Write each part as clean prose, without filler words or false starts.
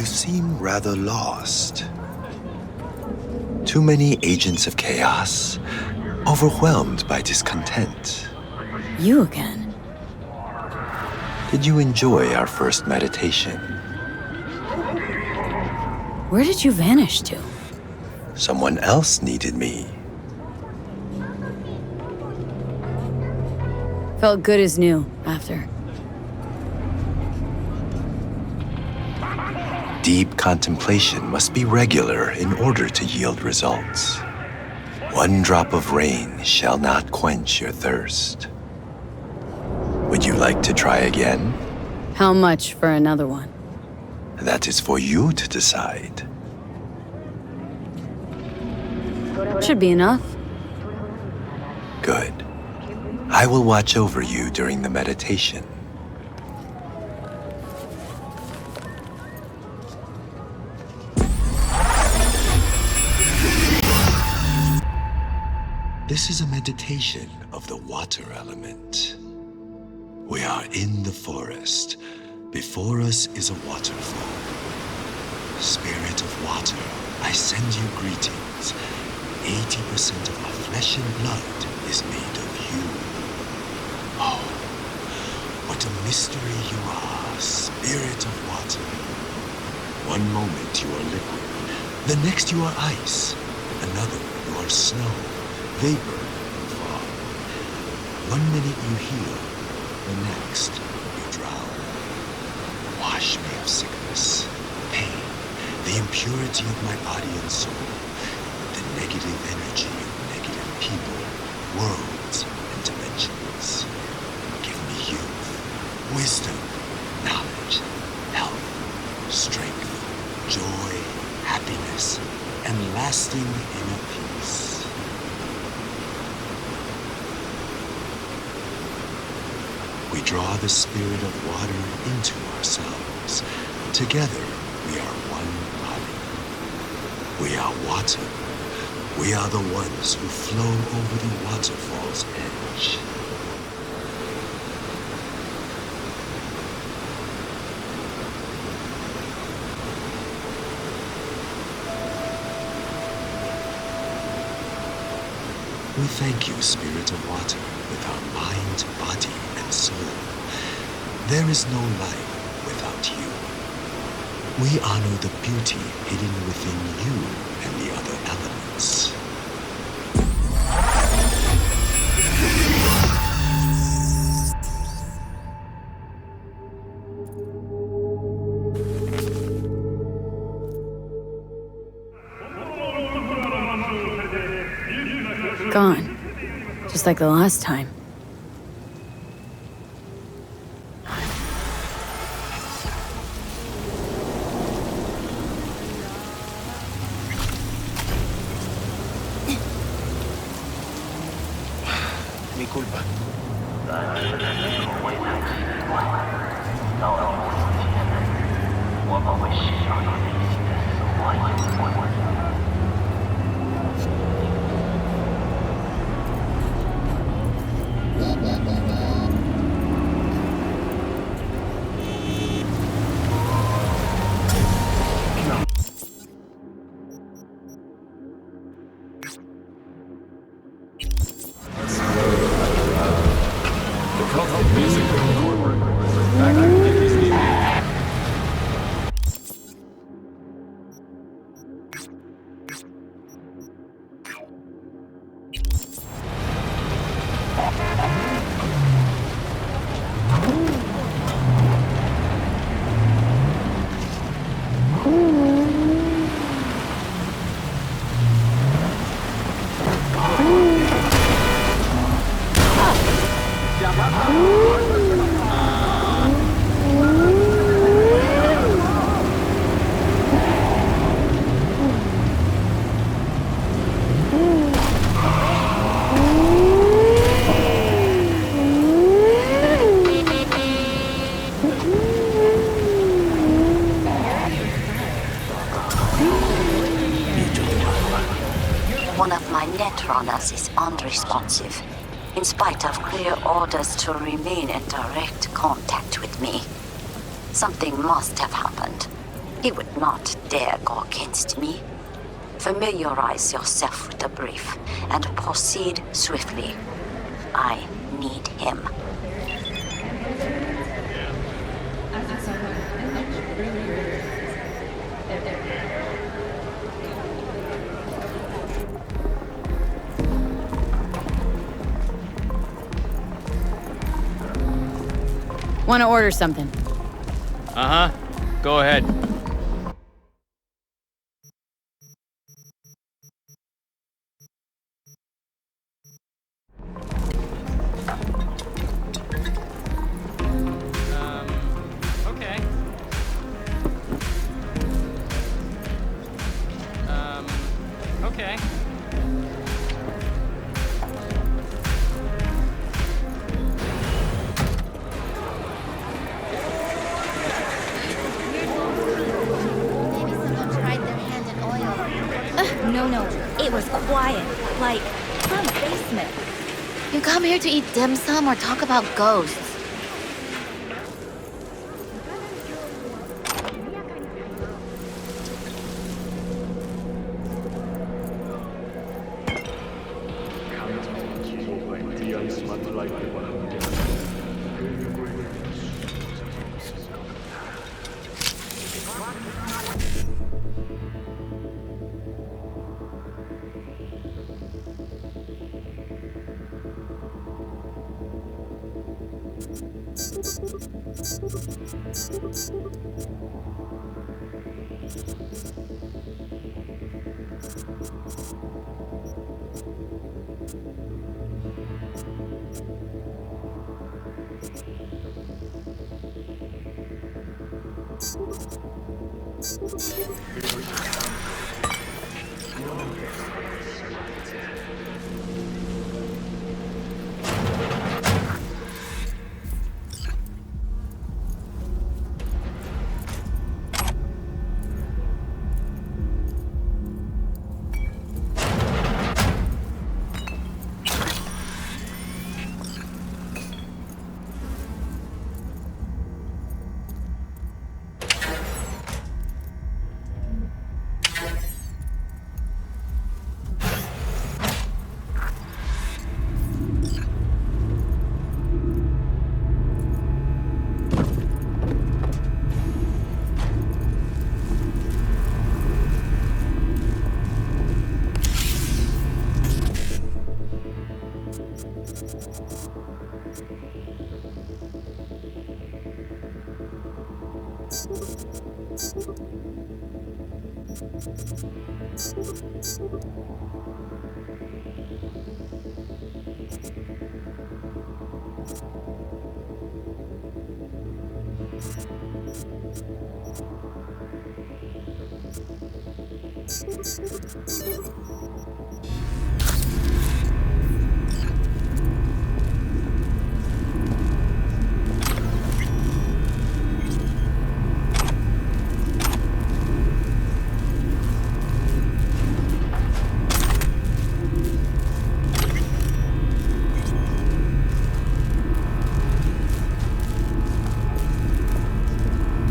You seem rather lost. Too many agents of chaos, overwhelmed by discontent. You again? Did you enjoy our first meditation? Where did you vanish to? Someone else needed me. Felt good as new after. Deep contemplation must be regular in order to yield results. One drop of rain shall not quench your thirst. Would you like to try again? How much for another one? That is for you to decide. Should be enough. Good. I will watch over you during the meditation. This is a meditation of the water element. We are in the forest. Before us is a waterfall. Spirit of water, I send you greetings. 80% of our flesh and blood is made of you. Oh, what a mystery you are, spirit of water. One moment you are liquid, the next you are ice, another you are snow, vapor, and fog. 1 minute you heal, the next you drown. Wash me of sickness, pain, the impurity of my body and soul, the negative energy of negative people, worlds, and dimensions. Give me youth, wisdom, knowledge, health, strength, joy, happiness, and lasting inner peace. We draw the spirit of water into ourselves. Together, we are one body. We are water. We are the ones who flow over the waterfall's edge. We thank you, Spirit of Water, with our mind, body, and soul. There is no life without you. We honor the beauty hidden within you and the other elements. Gone. Just like the last time. Mi culpa. One of my netrunners is unresponsive, in spite of clear orders to remain in direct contact with me. Something must have happened. He would not dare go against me. Familiarize yourself with the brief and proceed swiftly. I need him. Want to order something? Uh-huh. Go ahead. Okay. Okay. Maybe someone tried their hand in oil. No, it was quiet. Like, from the basement. You come here to eat dim sum or talk about ghosts?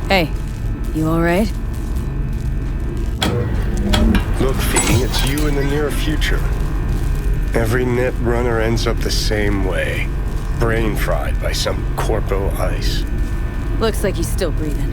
Hey, you alright? Look, V, it's you in the near future. Every net runner ends up the same way. Brain fried by some corpo ice. Looks like he's still breathing.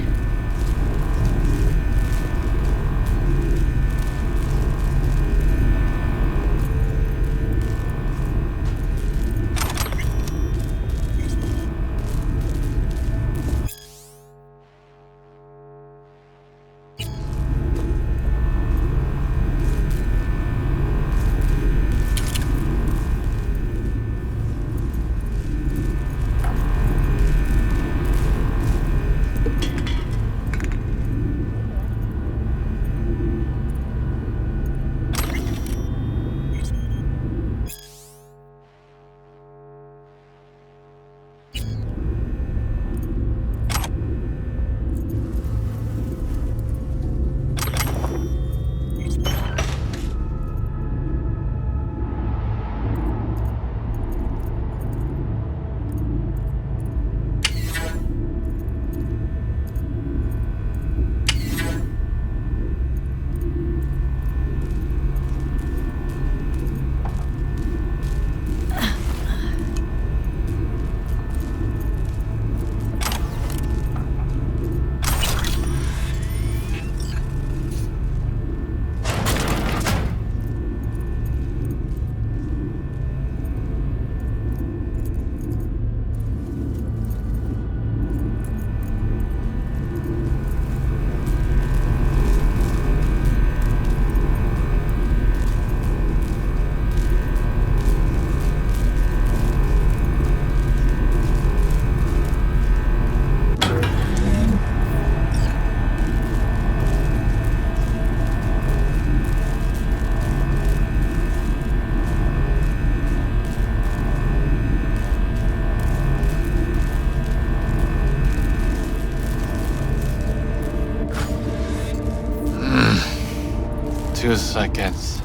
2 seconds.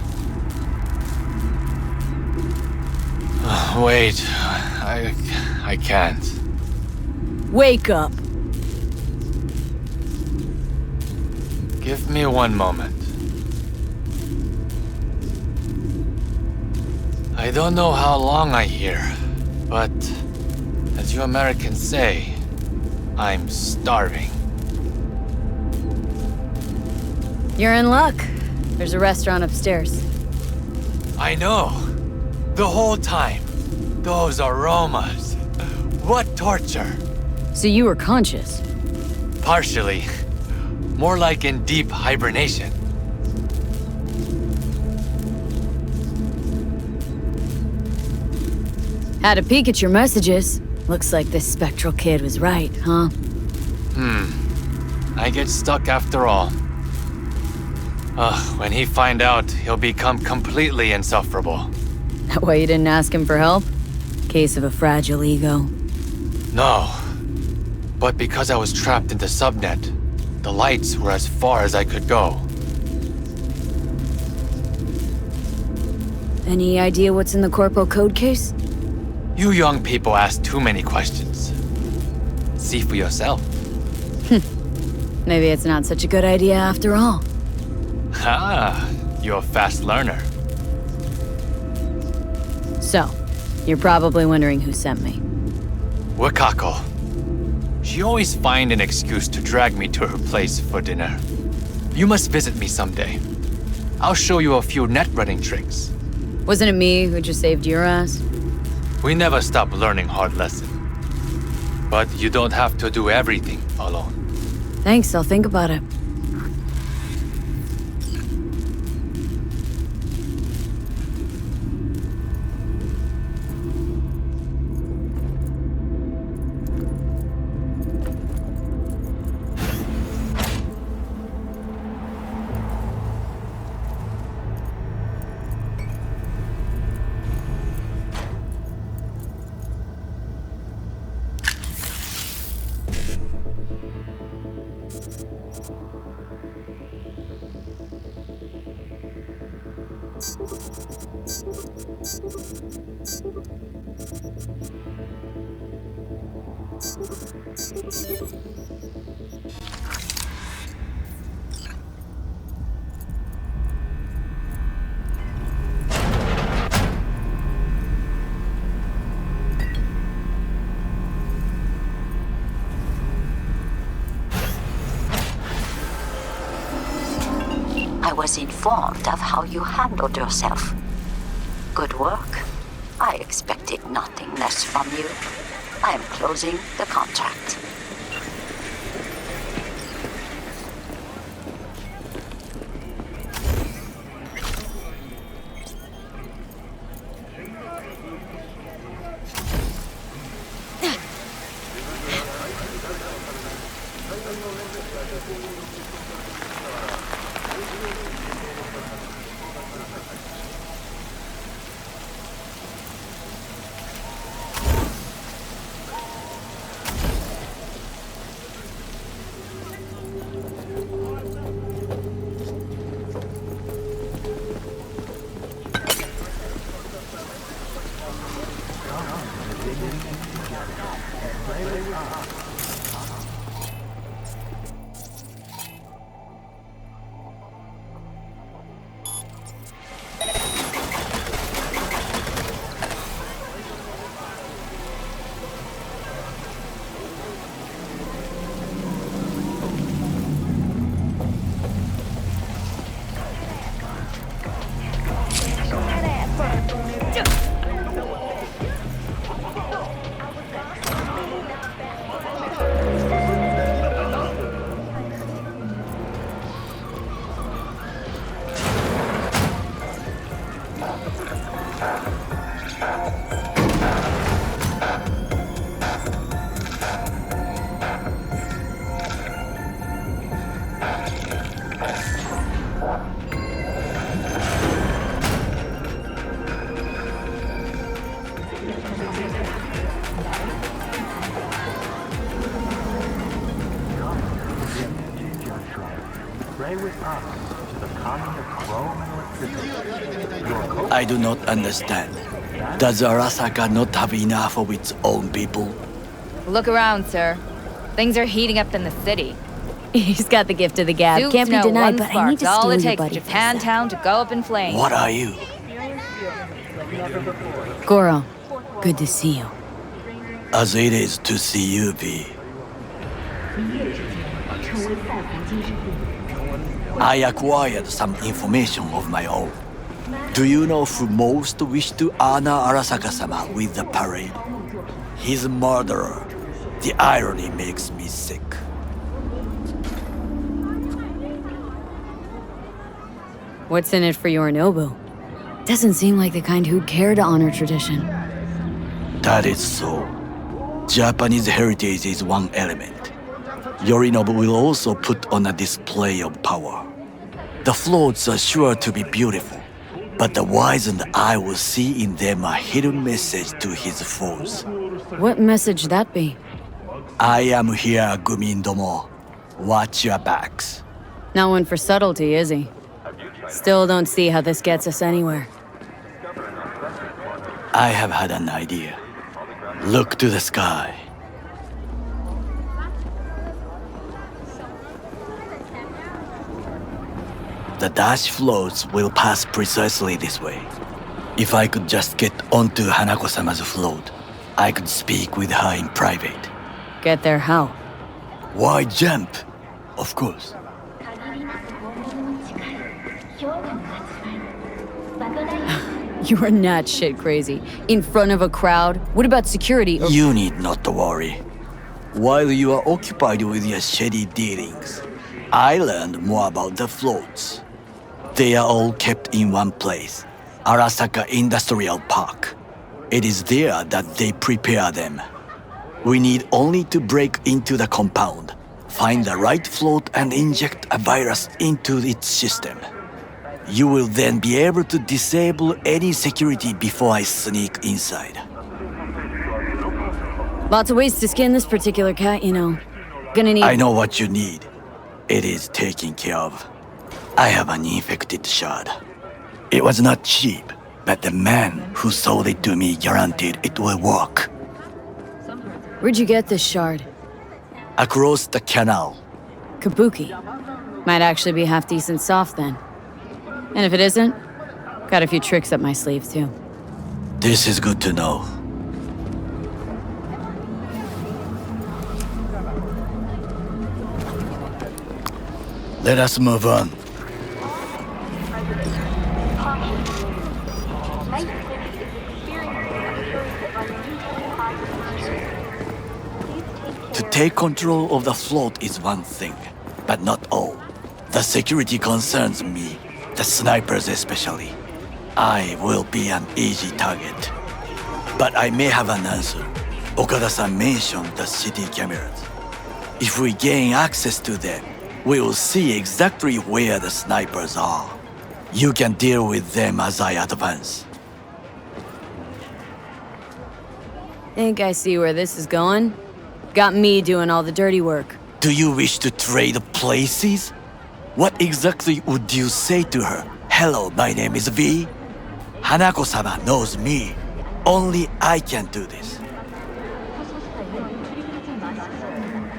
Wait, I can't. Wake up. Give me 1 moment. I don't know how long I here, but as you Americans say, I'm starving. You're in luck. There's a restaurant upstairs. I know. The whole time. Those aromas. What torture. So you were conscious. Partially. More like in deep hibernation. Had a peek at your messages. Looks like this spectral kid was right, huh? I get stuck after all. When he find out, he'll become completely insufferable. That why you didn't ask him for help? Case of a fragile ego. No. But because I was trapped in the subnet, the lights were as far as I could go. Any idea what's in the Corpo code case? You young people ask too many questions. See for yourself. Maybe it's not such a good idea after all. Ah, you're a fast learner. So, you're probably wondering who sent me. Wakako. She always find an excuse to drag me to her place for dinner. You must visit me someday. I'll show you a few net running tricks. Wasn't it me who just saved your ass? We never stop learning hard lessons. But you don't have to do everything alone. Thanks, I'll think about it. I was informed of how you handled yourself. Good work. I expected nothing less from you. I am closing the contract. Pray with us to the I do not understand. Does Arasaka not have enough of its own people? Look around, sir. Things are heating up in the city. He's got the gift of the gab. Suits Can't be know denied, one but I need spark's to all steal it your takes for buddy for a Japan sec. Town to go up in flames. What are you? Goro, good to see you. As it is to see you, V. I acquired some information of my own. Do you know who most wished to honor Arasaka-sama with the parade? His murderer. The irony makes me sick. What's in it for Yorinobu? Doesn't seem like the kind who'd care to honor tradition. That is so. Japanese heritage is one element. Yorinobu will also put on a display of power. The floats are sure to be beautiful, but the wizened eye will see in them a hidden message to his foes. What message that be? I am here, Gumindomo. Watch your backs. Not one for subtlety, is he? Still don't see how this gets us anywhere. I have had an idea. Look to the sky. The dash floats will pass precisely this way. If I could just get onto Hanako-sama's float, I could speak with her in private. Get there how? Why jump? Of course. You are not shit crazy. In front of a crowd? What about security? You need not to worry. While you are occupied with your shady dealings, I learned more about the floats. They are all kept in one place, Arasaka Industrial Park. It is there that they prepare them. We need only to break into the compound, find the right float and inject a virus into its system. You will then be able to disable any security before I sneak inside. Lots of ways to skin this particular cat, you know. Gonna need... I know what you need. It is taken care of. I have an infected shard. It was not cheap, but the man who sold it to me guaranteed it will work. Where'd you get this shard? Across the canal. Kabuki. Might actually be half decent soft then. And if it isn't, got a few tricks up my sleeve too. This is good to know. Let us move on. To take control of the float is one thing, but not all. The security concerns me, the snipers especially. I will be an easy target. But I may have an answer. Okada-san mentioned the city cameras. If we gain access to them, we will see exactly where the snipers are. You can deal with them as I advance. Think I see where this is going? Got me doing all the dirty work. Do you wish to trade places? What exactly would you say to her? Hello, my name is V. Hanako-sama knows me. Only I can do this.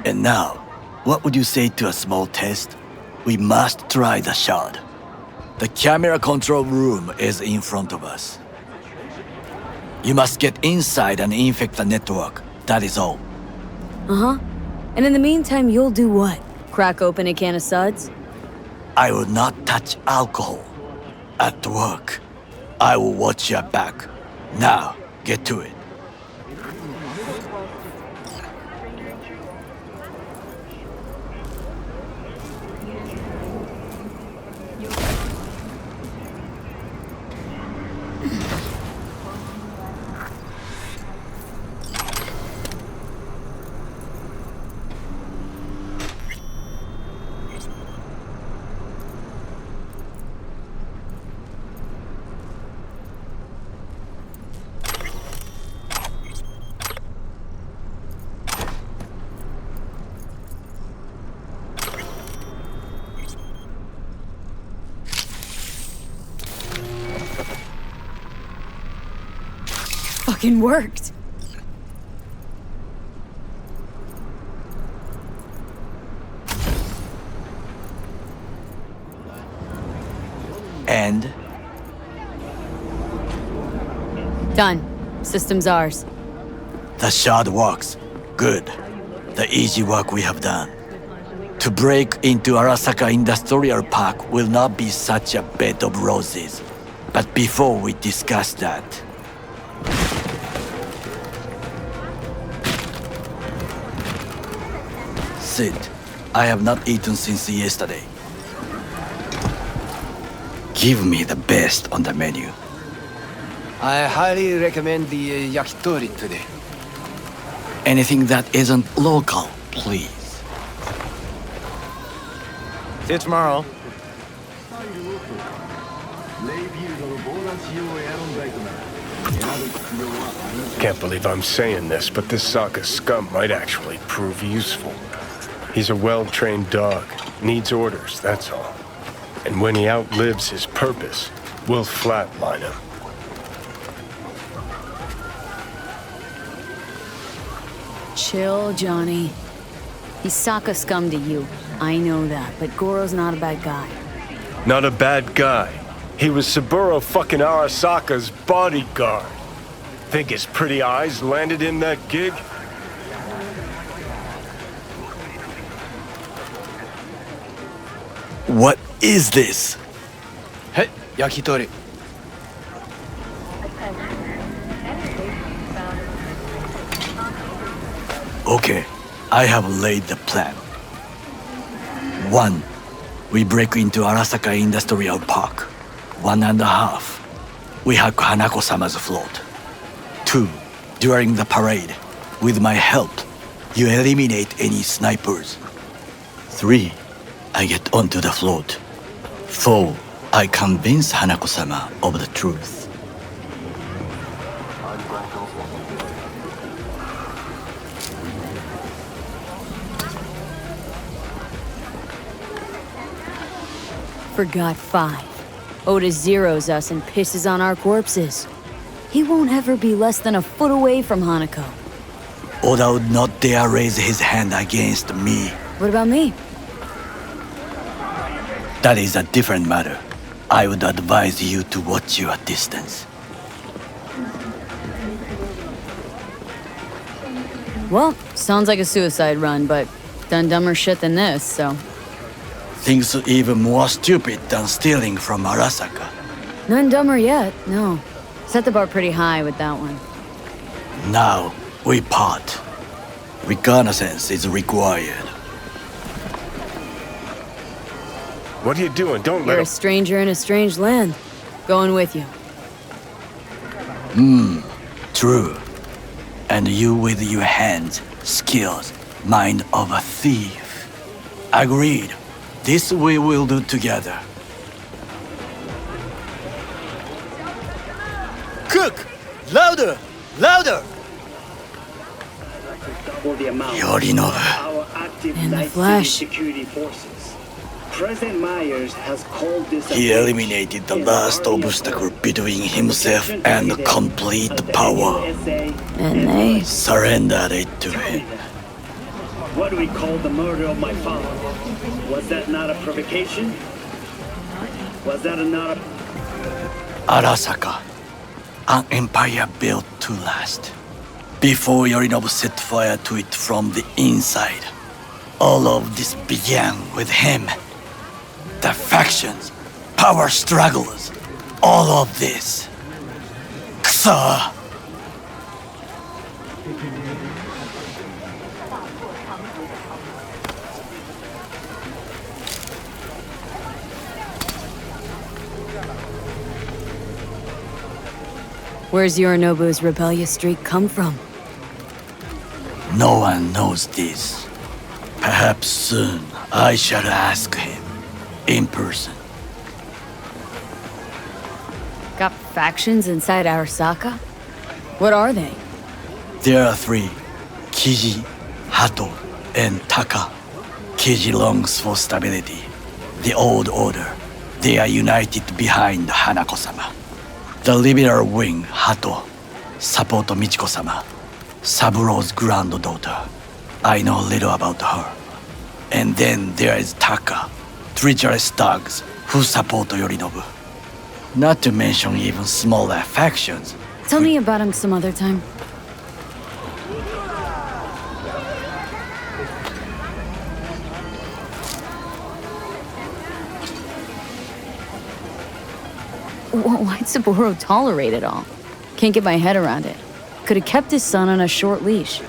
And now, what would you say to a small test? We must try the shard. The camera control room is in front of us. You must get inside and infect the network. That is all. Uh-huh. And in the meantime, you'll do what? Crack open a can of suds? I will not touch alcohol. At work, I will watch your back. Now, get to it. fucking worked. And Done. System's ours. the shard works. Good. The easy work we have done. To break into Arasaka Industrial Park will not be such a bed of roses. But before we discuss that, Sid, I have not eaten since yesterday. Give me the best on the menu. I highly recommend the yakitori today. Anything that isn't local, please. See you tomorrow. Can't believe I'm saying this, but this Sokka scum might actually prove useful. He's a well-trained dog. Needs orders, that's all. And when he outlives his purpose, we'll flatline him. Chill, Johnny. He's Sokka scum to you. I know that, but Goro's not a bad guy. Not a bad guy. He was Saburo fucking Arasaka's bodyguard. Think his pretty eyes landed in that gig? What is this? Hey, yakitori. Okay, I have laid the plan. 1. We break into Arasaka Industrial Park. 1.5. We hack Hanako-sama's float. 2. During the parade, with my help, you eliminate any snipers. 3. I get onto the float. 4. I convince Hanako-sama of the truth. Forgot 5. Oda zeroes us and pisses on our corpses. He won't ever be less than a foot away from Hanako. Oda would not dare raise his hand against me. What about me? That is a different matter. I would advise you to watch your distance. Well, sounds like a suicide run, but done dumber shit than this, so... Things even more stupid than stealing from Arasaka. None dumber yet, no. Set the bar pretty high with that one. Now, we part. Reconnaissance is required. What are you doing? Don't You're let a him... stranger in a strange land. Going with you. True. And you with your hands, skills, mind of a thief. Agreed. This we will do together. Cook! Louder! Louder! Yorinobu. In the flesh. President Myers has called this He eliminated the last obstacle between himself and complete power. And they... Surrendered it to him. What do we call the murder of my father? Was that not a provocation? Was that not a... Arasaka, an empire built to last. Before Yorinobu set fire to it from the inside, all of this began with him. The factions, power struggles, all of this. Kusa! Where's Yorinobu's rebellious streak come from? No one knows this. Perhaps soon I shall ask him in person. Got factions inside Arasaka? What are they? There are 3. Kiji, Hato, and Taka. Kiji longs for stability. The old order. They are united behind Hanako-sama. The liberal wing, Hato, Sapoto Michiko-sama, Saburo's granddaughter. I know little about her. And then there is Taka, treacherous thugs who support Yorinobu. Not to mention even smaller factions. Tell me about him some other time. Why'd Saburo tolerate it all? Can't get my head around it. Could have kept his son on a short leash.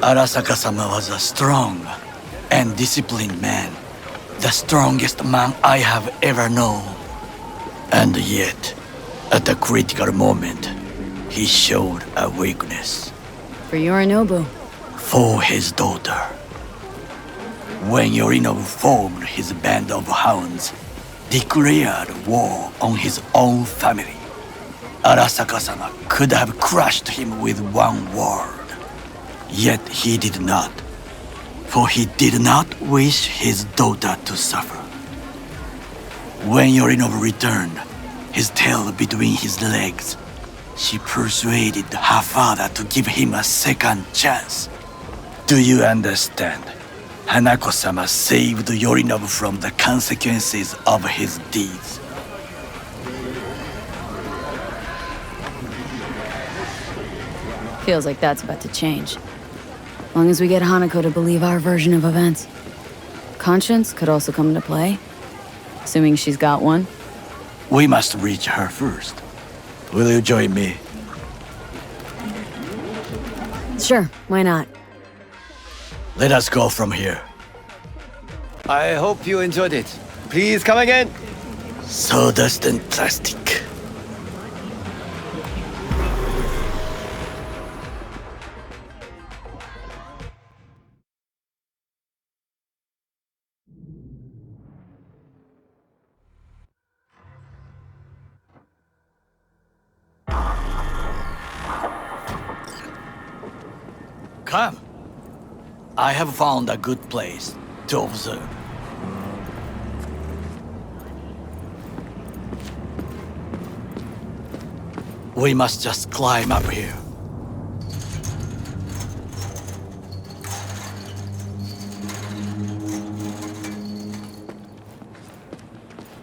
Arasaka-sama was a strong and disciplined man. The strongest man I have ever known. And yet, at a critical moment, he showed a weakness. For Yorinobu. For his daughter. When Yorinobu formed his band of hounds, declared war on his own family, Arasaka-sama could have crushed him with one word. Yet he did not, for he did not wish his daughter to suffer. When Yorinobu returned, his tail between his legs, she persuaded her father to give him a second chance. Do you understand? Hanako-sama saved Yorinobu from the consequences of his deeds. Feels like that's about to change. Long as we get Hanako to believe our version of events. Conscience could also come into play. Assuming she's got one. We must reach her first. Will you join me? Sure, why not? Let us go from here. I hope you enjoyed it. Please come again. Sawdust and plastic. Come. I have found a good place to observe. We must just climb up here.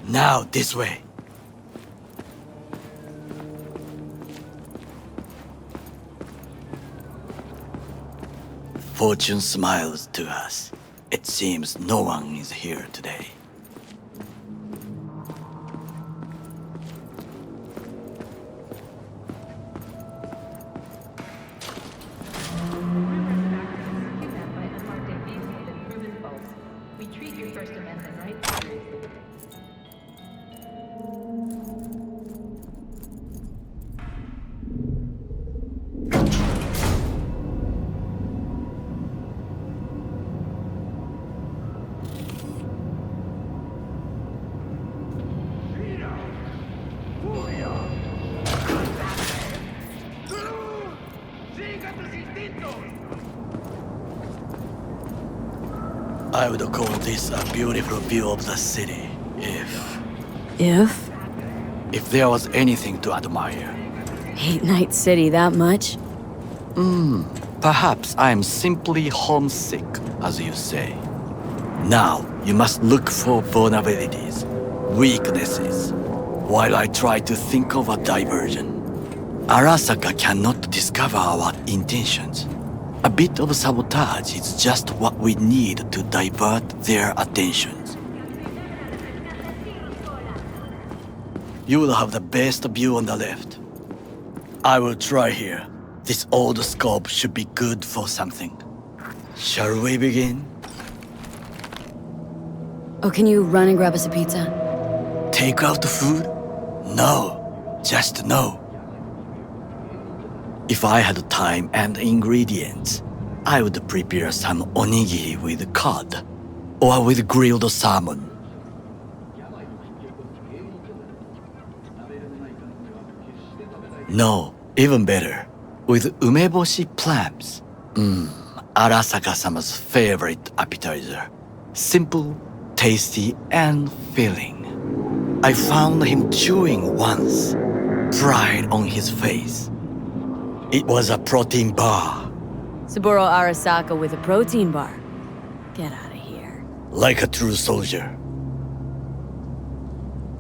Now, this way. Fortune smiles to us. It seems no one is here today. I would call this a beautiful view of the city, if there was anything to admire. Hate Night City that much? Perhaps I am simply homesick, as you say. Now, you must look for vulnerabilities, weaknesses, while I try to think of a diversion. Arasaka cannot discover our intentions. A bit of sabotage is just what we need to divert their attentions. You will have the best view on the left. I will try here. This old scope should be good for something. Shall we begin? Oh, can you run and grab us a pizza? Take out food? No, just no. If I had time and ingredients, I would prepare some onigiri with cod or with grilled salmon. No, even better, with umeboshi clams. Arasaka-sama's favorite appetizer. Simple, tasty, and filling. I found him chewing once. pride on his face. It was a protein bar, Saburo Arasaka with a protein bar. Get out of here. like a true soldier.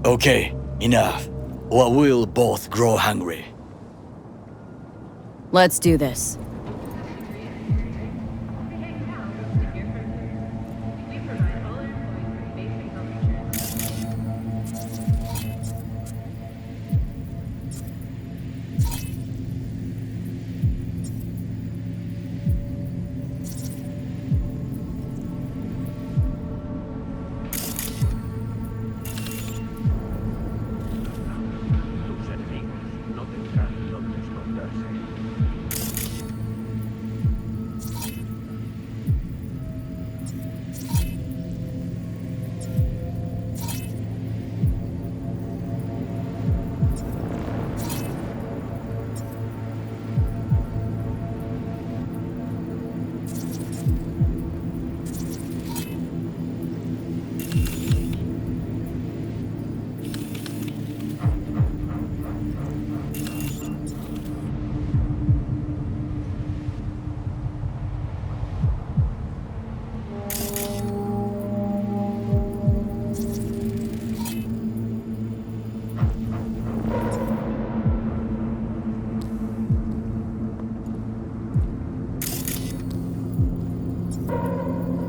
Okay, enough, or we'll both grow hungry. Let's do this.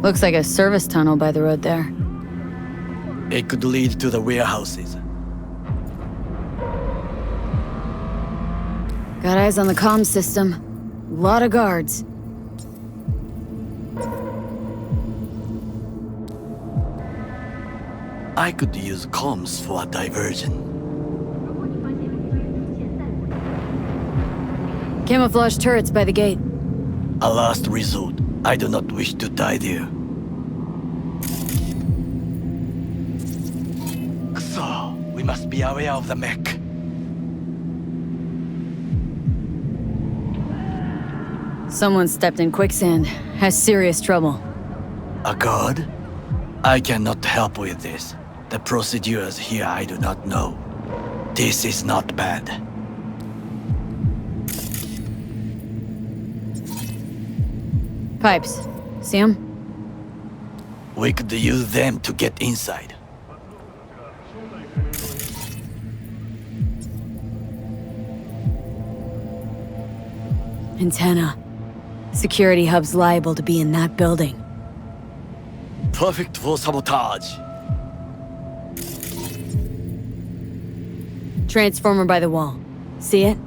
Looks like a service tunnel by the road there. It could lead to the warehouses. Got eyes on the comm system. Lot of guards. I could use comms for a diversion. Camouflage turrets by the gate. A last resort. I do not wish to die there. So, we must be aware of the mech. Someone stepped in quicksand. Has serious trouble. A guard? I cannot help with this. The procedures here I do not know. This is not bad. Pipes. See 'em? We could use them to get inside. Antenna. Security hub's liable to be in that building. Perfect for sabotage. Transformer by the wall. See it?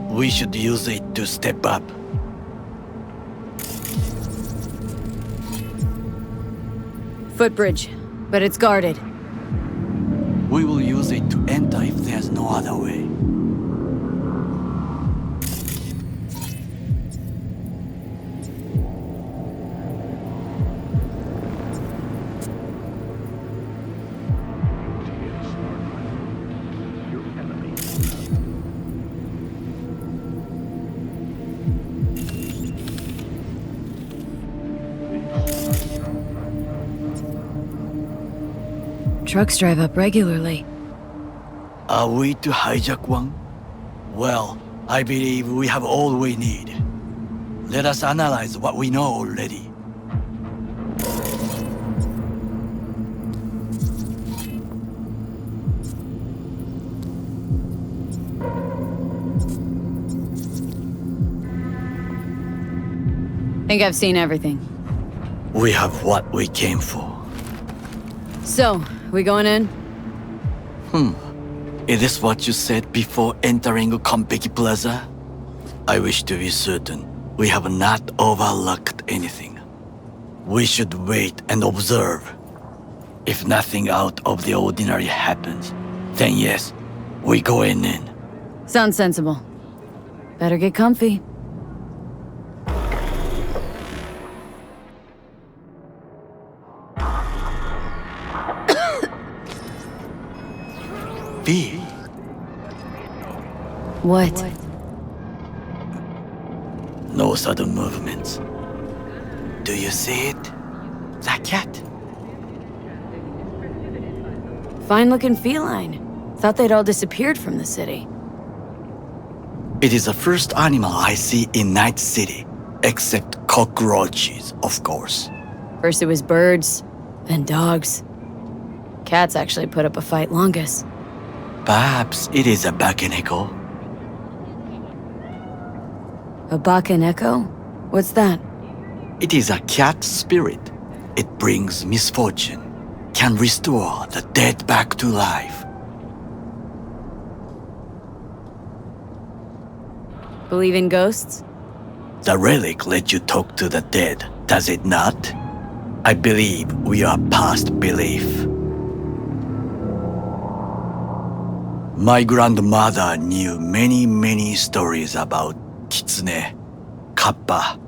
We should use it to step up. Footbridge, but it's guarded. We will use it to enter if there's no other way. Trucks drive up regularly. Are we to hijack one? Well, I believe we have all we need. Let us analyze what we know already. Think I've seen everything. We have what we came for. So, we going in? Is this what you said before entering Konpeki Plaza? I wish to be certain we have not overlooked anything. We should wait and observe. If nothing out of the ordinary happens, then yes, we go in. Sounds sensible. Better get comfy. V. What? No sudden movements. Do you see it? The cat. Fine-looking feline. Thought they'd all disappeared from the city. It is the first animal I see in Night City, except cockroaches, of course. First it was birds, then dogs. Cats actually put up a fight longest. Perhaps it is a bakeneko. A bakaneko? What's that? It is a cat spirit. It brings misfortune, can restore the dead back to life. Believe in ghosts? The relic lets you talk to the dead, does it not? I believe we are past belief. My grandmother knew many stories about kitsune, kappa,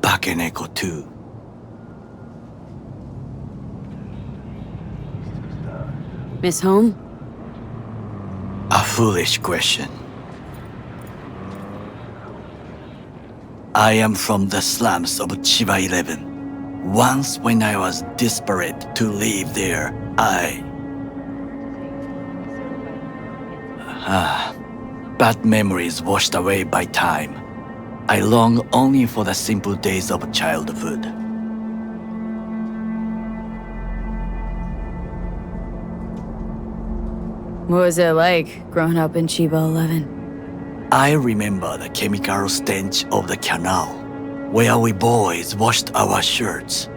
bakeneko too. Miss Home? A foolish question. I am from the slums of Chiba 11. Once when I was desperate to live there, bad memories washed away by time. I long only for the simple days of childhood. What was it like growing up in Chiba 11? I remember the chemical stench of the canal, where we boys washed our shirts.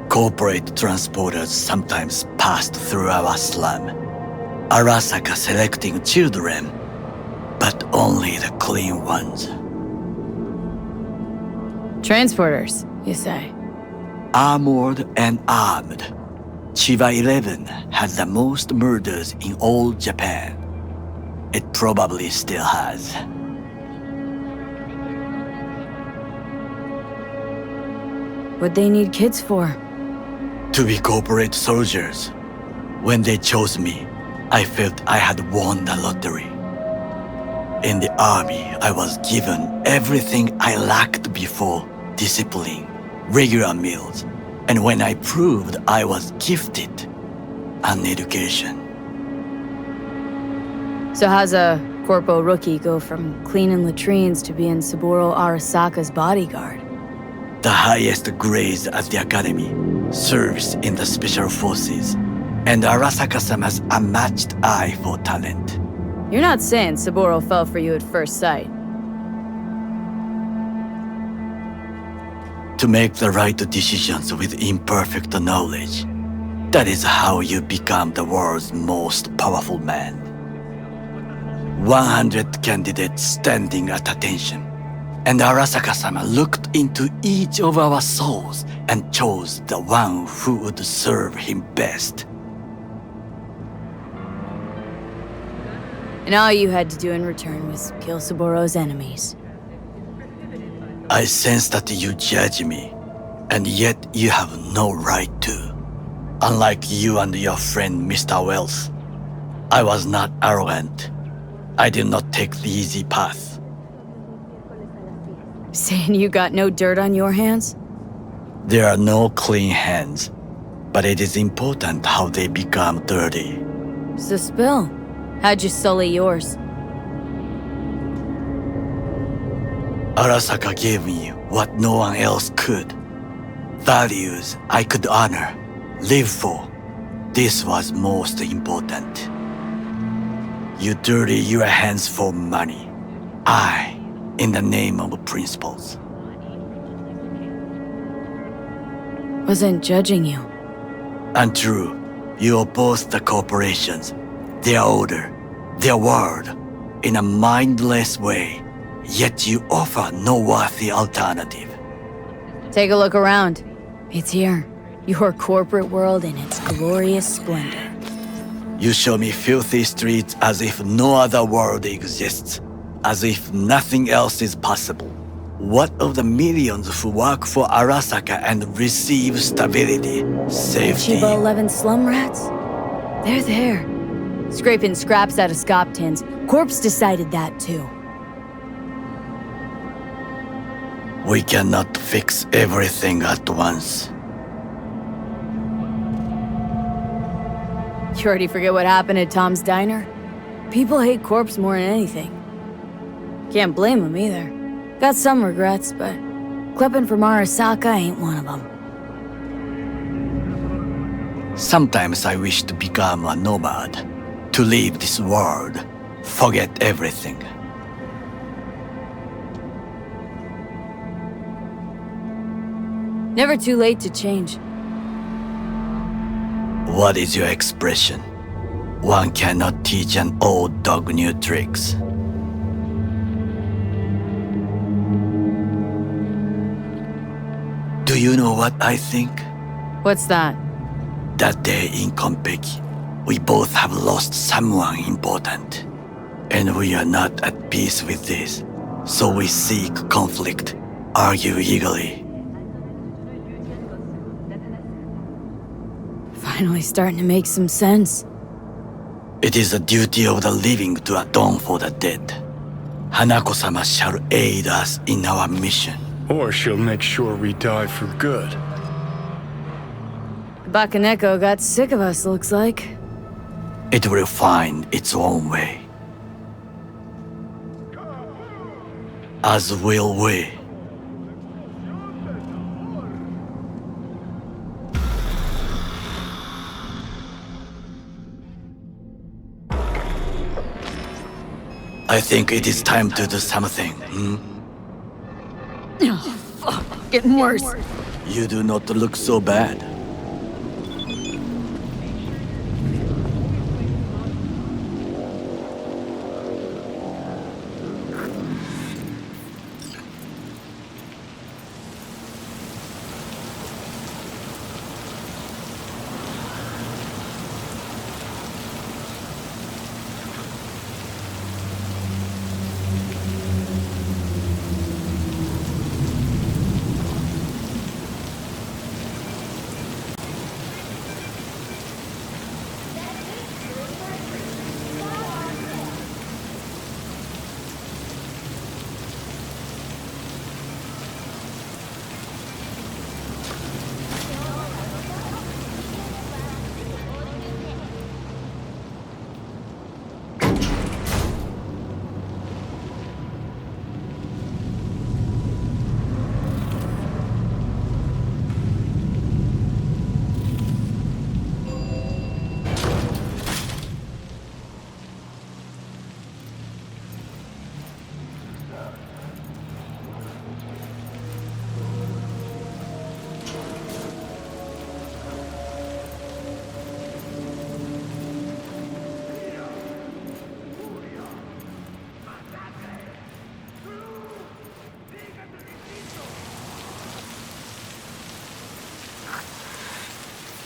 Corporate transporters sometimes passed through our slum, Arasaka selecting children, but only the clean ones. Transporters, you say? Armored and armed, Chiba 11 has the most murders in all Japan. It probably still has. What'd they need kids for? To be corporate soldiers. When they chose me, I felt I had won the lottery. In the army, I was given everything I lacked before: discipline, regular meals, and when I proved I was gifted, an education. So how's a corpo rookie go from cleaning latrines to being Saburo Arasaka's bodyguard? The highest grades at the academy, service in the special forces, and Arasaka-sama's unmatched eye for talent. You're not saying Saburo fell for you at first sight. To make the right decisions with imperfect knowledge, that is how you become the world's most powerful man. 100 candidates standing at attention, and Arasaka-sama looked into each of our souls and chose the one who would serve him best. And all you had to do in return was kill Saburo's enemies. I sense that you judge me, and yet you have no right to. Unlike you and your friend Mr. Wells, I was not arrogant. I did not take the easy path. Saying you got no dirt on your hands? There are no clean hands, but it is important how they become dirty. So spill. How'd you sully yours? Arasaka gave me what no one else could. Values I could honor, live for. This was most important. You dirty your hands for money. I, in the name of principles. Wasn't judging you. Untrue. You oppose the corporations, their order, their word, in a mindless way, yet you offer no worthy alternative. Take a look around. It's here. Your corporate world in its glorious splendor. You show me filthy streets as if no other world exists, as if nothing else is possible. What of the millions who work for Arasaka and receive stability, safety? Chiba 11 slum rats? They're there. Scraping scraps out of scop tins. Corpse decided that too. We cannot fix everything at once. You already forget what happened at Tom's Diner? People hate corpse more than anything. Can't blame them either. Got some regrets, but clipping from Arasaka ain't one of them. Sometimes I wish to become a nomad, to leave this world, forget everything. Never too late to change. What is your expression? One cannot teach an old dog new tricks. Do you know what I think? What's that? That day in Konpeki, we both have lost someone important. And we are not at peace with this. So we seek conflict, argue eagerly. Finally starting to make some sense. It is the duty of the living to atone for the dead. Hanako-sama shall aid us in our mission. Or she'll make sure we die for good. Bakaneko got sick of us, looks like. It will find its own way. As will we. I think it is time to do something, Oh, fuck. Getting worse. You do not look so bad.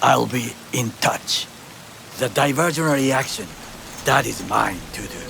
I'll be in touch. The divergent reaction, that is mine to do.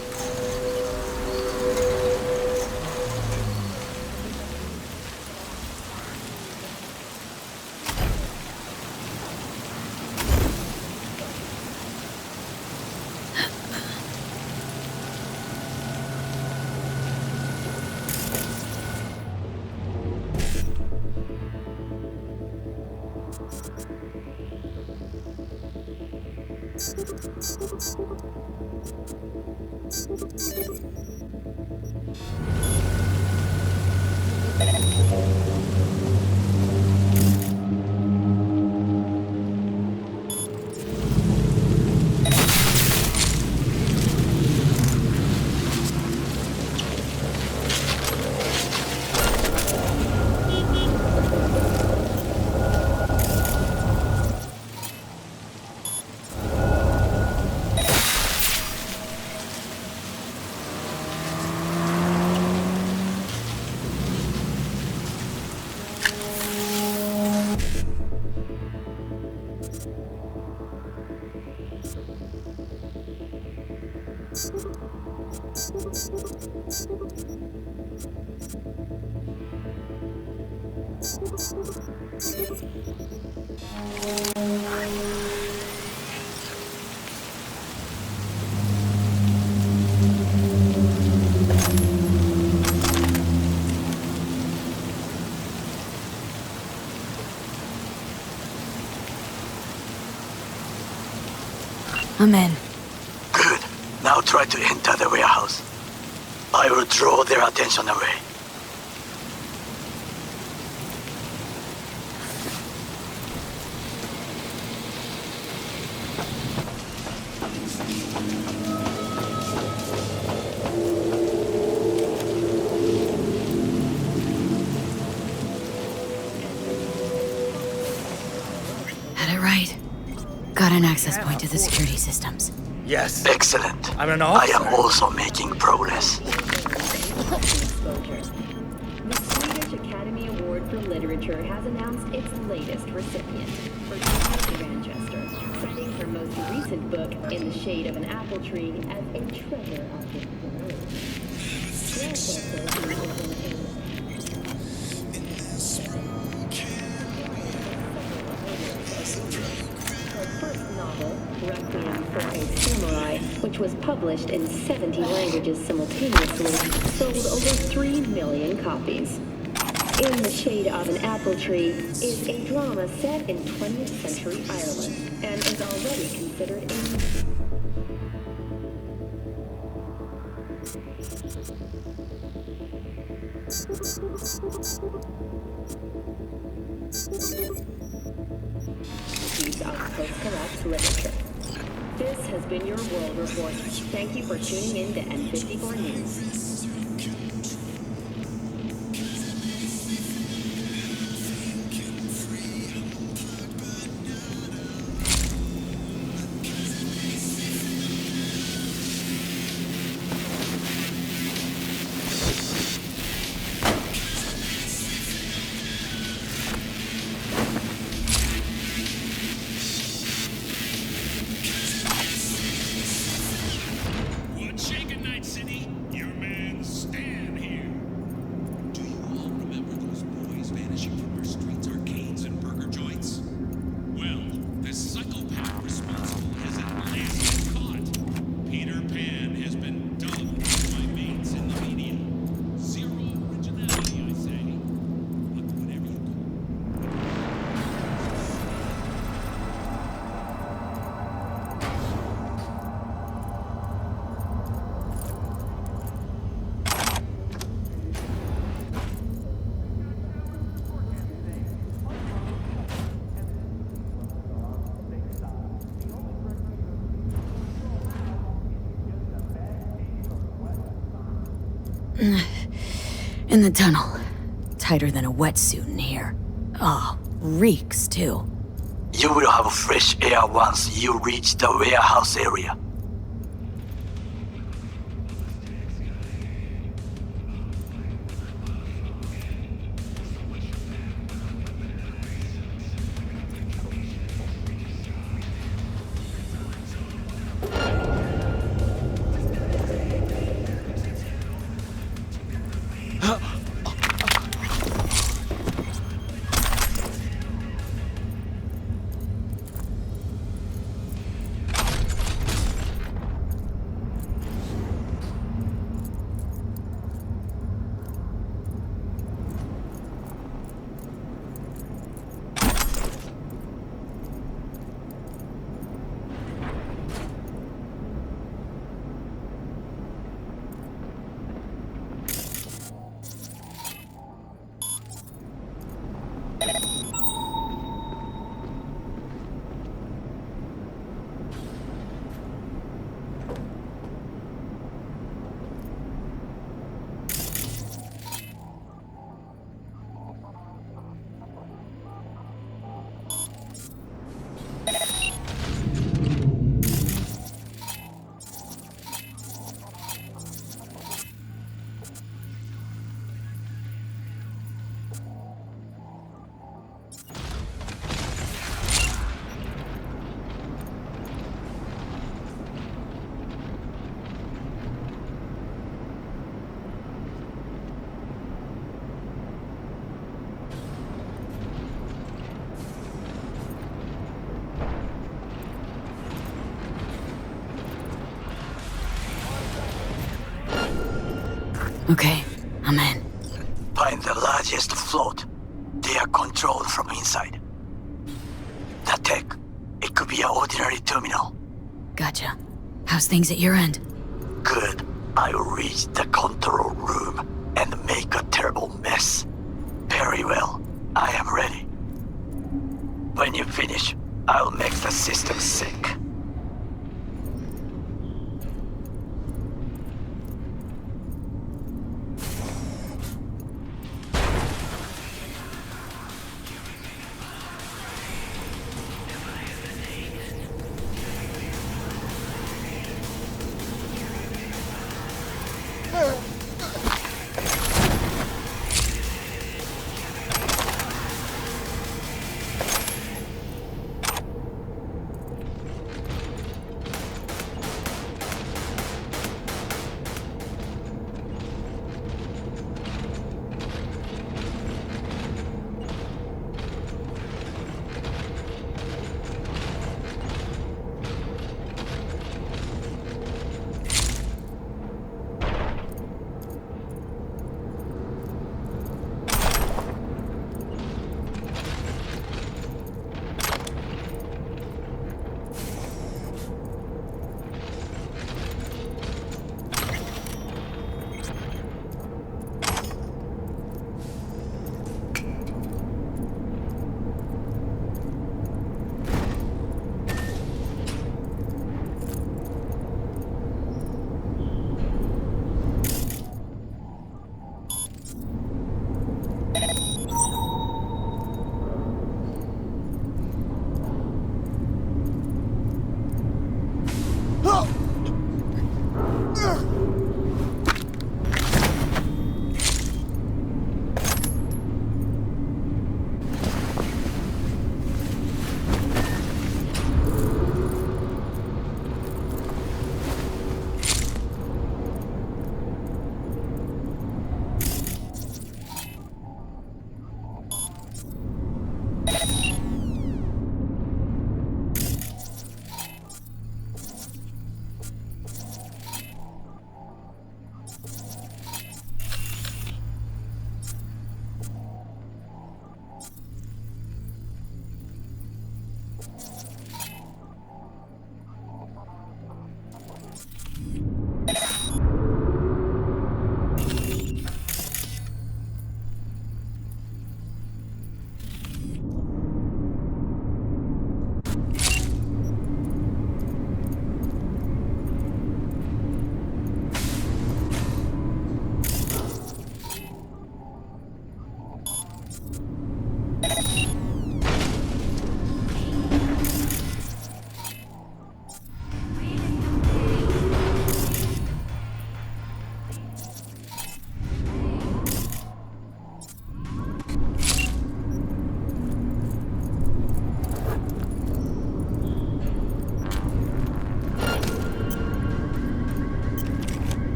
I'm in. Good. Now try to enter the warehouse. I will draw their attention away. Had it right. Got an access point to the security systems. Yes. Excellent. I'm an I officer. am also making progress. The Swedish Academy Award for Literature has announced its latest recipient for Manchester, citing her most recent book, In the Shade of an Apple Tree, as a treasure of the Her first novel, Requiem for a Samurai, which was published in 70 languages simultaneously, sold over 3 million copies. In the Shade of an Apple Tree is a drama set in 20th century Ireland and is already considered a piece of post-collapse literature. This has been your World Report. Thank you for tuning in to N54 News. What's shaking, Night City? Your man Stan here. Do you all remember those boys vanishing from our streets, arcades, and burger joints? Well, the psychopath responsible has at last been caught. Peter Pan has been dubbed by my mates in the media. Zero originality, I say. But whatever you do. In the tunnel. Tighter than a wetsuit in here. Oh, reeks too. You will have fresh air once you reach the warehouse area. Okay, I'm in. Find the largest float. They are controlled from inside. The tech. It could be an ordinary terminal. Gotcha. How's things at your end? Good. I reached the control room and make a terrible mess. Very well. I am ready. When you finish, I'll make the system sick.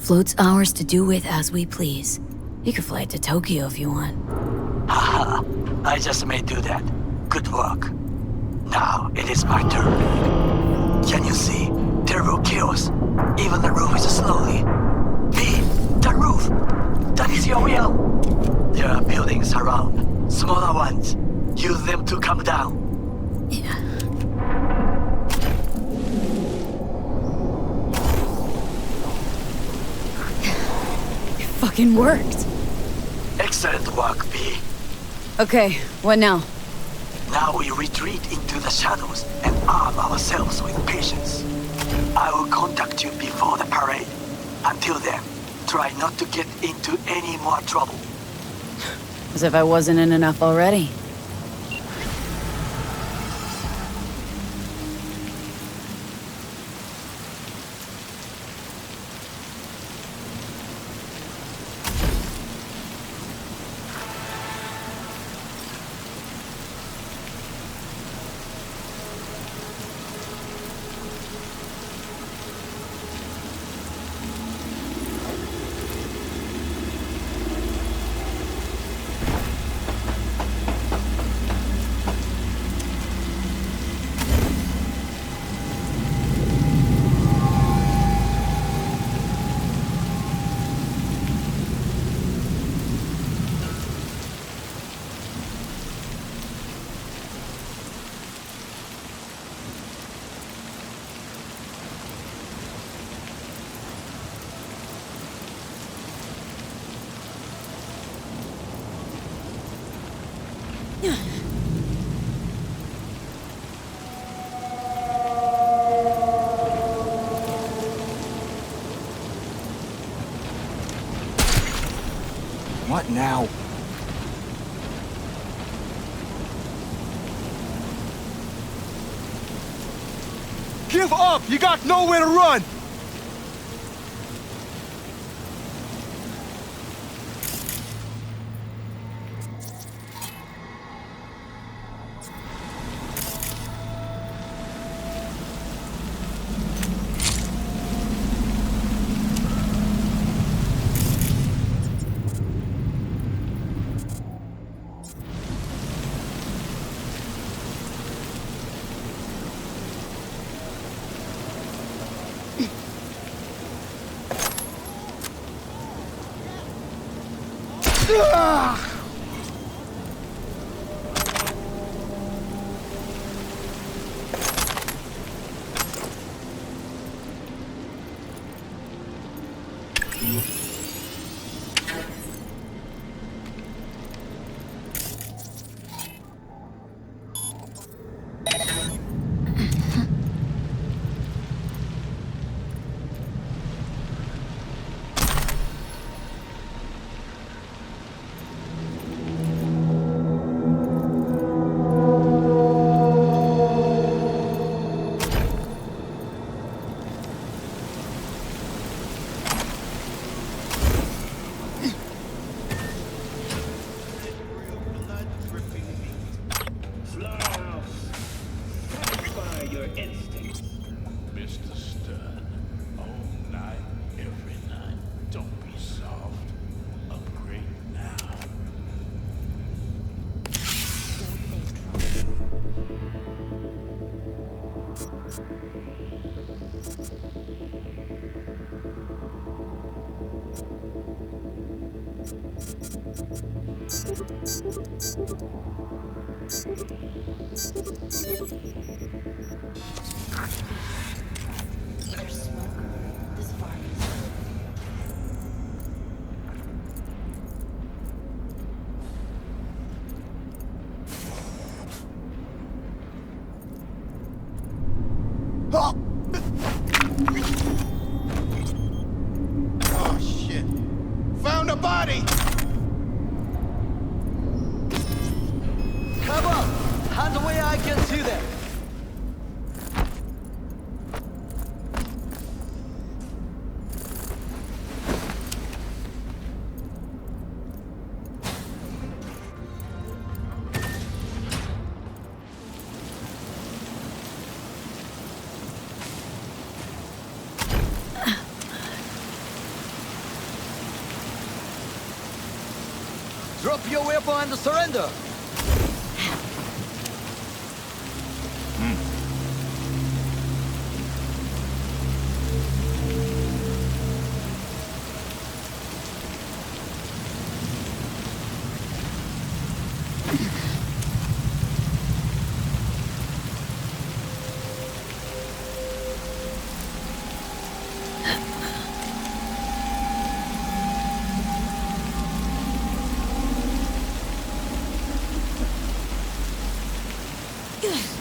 Float's ours to do with as we please. You can fly it to Tokyo if you want. Haha, I just may do that. Good work. Now it is my turn. Can you see? Terrible chaos. Even the roof is slowly. V, the roof! That is your will! There are buildings around, smaller ones. Use them to come down. Yeah. It fucking worked. Excellent work, V. Okay, what now? Now we retreat into the shadows and arm ourselves with patience. I will contact you before the parade. Until then, try not to get into any more trouble. As if I wasn't in enough already. What now? Give up! You got nowhere to run! Oh shit! Found a body! Cover! Hands where I can see them. Drop your weapon and surrender. Ugh.